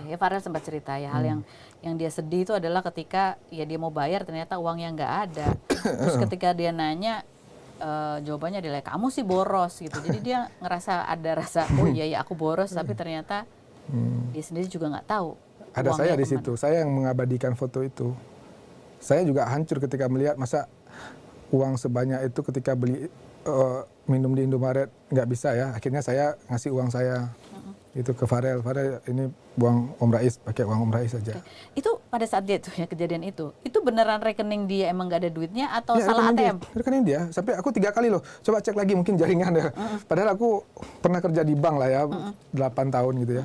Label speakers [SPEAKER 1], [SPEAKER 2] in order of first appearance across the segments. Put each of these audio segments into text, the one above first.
[SPEAKER 1] Ya, Farel sempat cerita ya hal yang dia sedih itu adalah ketika ya dia mau bayar ternyata uangnya nggak ada. Terus ketika dia nanya jawabannya adalah kamu sih boros gitu. Jadi dia ngerasa ada rasa oh iya ya aku boros tapi ternyata dia sendiri juga nggak tahu.
[SPEAKER 2] Ada saya
[SPEAKER 1] uangnya
[SPEAKER 2] di
[SPEAKER 1] kemana.
[SPEAKER 2] situ, saya yang mengabadikan foto itu. Saya juga hancur ketika melihat masa uang sebanyak itu ketika beli minum di Indomaret nggak bisa ya. Akhirnya saya ngasih uang saya itu ke Farel. Farel ini buang Om Rais, pakai uang Om Rais saja.
[SPEAKER 1] Itu pada saat dia tuh ya kejadian itu beneran rekening dia emang nggak ada duitnya atau
[SPEAKER 2] Ya,
[SPEAKER 1] salah ATM?
[SPEAKER 2] rekening dia. Sampai aku 3 kali loh. Coba cek lagi mungkin jaringan ya. Padahal aku pernah kerja di bank lah ya, 8 tahun gitu ya.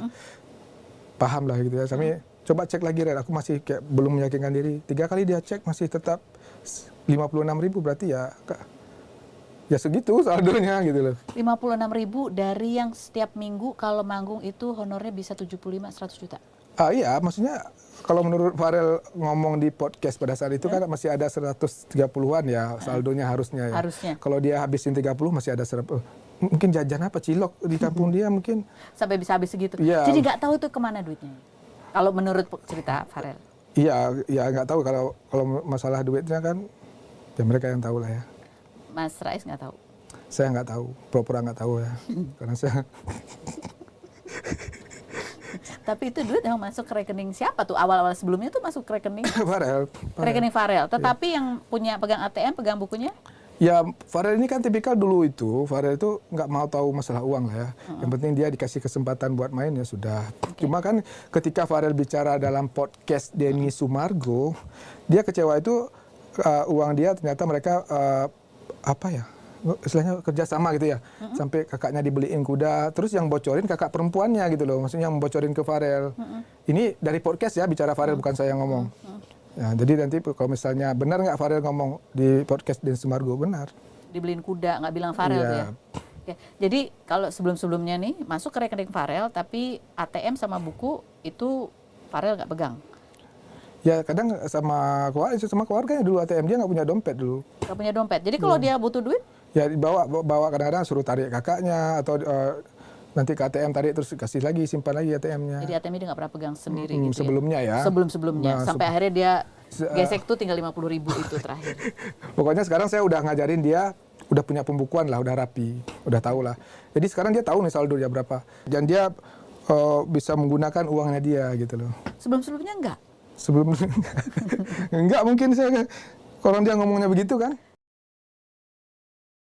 [SPEAKER 2] Paham lah gitu ya. Sampai coba cek lagi Red, aku masih kayak belum meyakinkan diri. 3 kali dia cek masih tetap 56.000 berarti ya segitu saldonya gitu loh.
[SPEAKER 1] 56.000 dari yang setiap minggu kalau manggung itu honornya bisa 75-100 juta.
[SPEAKER 2] Iya, maksudnya kalau menurut Farel ngomong di podcast pada saat itu kan masih ada 130-an ya saldonya harusnya ya.
[SPEAKER 1] Harusnya.
[SPEAKER 2] Kalau dia habisin 30 masih ada mungkin jajan apa cilok di kampung dia mungkin.
[SPEAKER 1] Sampai bisa habis segitu.
[SPEAKER 2] Iya.
[SPEAKER 1] Jadi nggak tahu itu kemana duitnya. Kalau menurut cerita Farel.
[SPEAKER 2] Iya, ya nggak tahu kalau masalah duitnya kan ya mereka yang tahu lah ya.
[SPEAKER 1] Mas Rais nggak tahu.
[SPEAKER 2] Saya nggak tahu, pura-pura nggak tahu ya. Karena saya
[SPEAKER 1] Tapi itu duit yang masuk ke rekening siapa tuh? Awal-awal sebelumnya tuh masuk ke rekening
[SPEAKER 2] Farel.
[SPEAKER 1] rekening Farel. Tetapi yang punya pegang ATM, pegang bukunya?
[SPEAKER 2] Ya, Farel ini kan tipikal dulu itu. Farel itu nggak mau tahu masalah uang lah ya. Yang penting dia dikasih kesempatan buat main ya sudah. Cuma kan ketika Farel bicara dalam podcast Denny Sumargo, dia kecewa itu uang dia ternyata mereka apa ya? Istilahnya kerjasama gitu ya. Sampai kakaknya dibeliin kuda, terus yang bocorin kakak perempuannya gitu loh. Maksudnya yang bocorin ke Farel. Ini dari podcast ya, bicara Farel bukan saya yang ngomong. Ya, jadi nanti kalau misalnya benar nggak Farel ngomong di podcast Denny Sumargo, benar.
[SPEAKER 1] Dibeliin kuda, nggak bilang Farel tuh ya? Oke. Jadi kalau sebelum-sebelumnya nih masuk ke rekening Farel, tapi ATM sama buku itu Farel nggak pegang?
[SPEAKER 2] Ya kadang sama keluarganya dulu ATM, dia nggak punya dompet dulu.
[SPEAKER 1] Nggak punya dompet. Jadi kalau dia butuh duit?
[SPEAKER 2] Ya bawa kadang-kadang suruh tarik kakaknya atau nanti ke ATM tarik terus kasih lagi simpan lagi ATM-nya.
[SPEAKER 1] Jadi ATM dia nggak pernah pegang sendiri gitu
[SPEAKER 2] sebelumnya ya.
[SPEAKER 1] Sebelum-sebelumnya.
[SPEAKER 2] Nah,
[SPEAKER 1] sampai akhirnya dia gesek tuh tinggal 50.000 itu terakhir.
[SPEAKER 2] Pokoknya sekarang saya udah ngajarin dia, udah punya pembukuan lah, udah rapi, udah tahu lah. Jadi sekarang dia tahu nih saldo dia berapa. Dan dia bisa menggunakan uangnya dia gitu loh.
[SPEAKER 1] Sebelum-sebelumnya enggak?
[SPEAKER 2] Enggak mungkin saya, kalau dia ngomongnya begitu kan.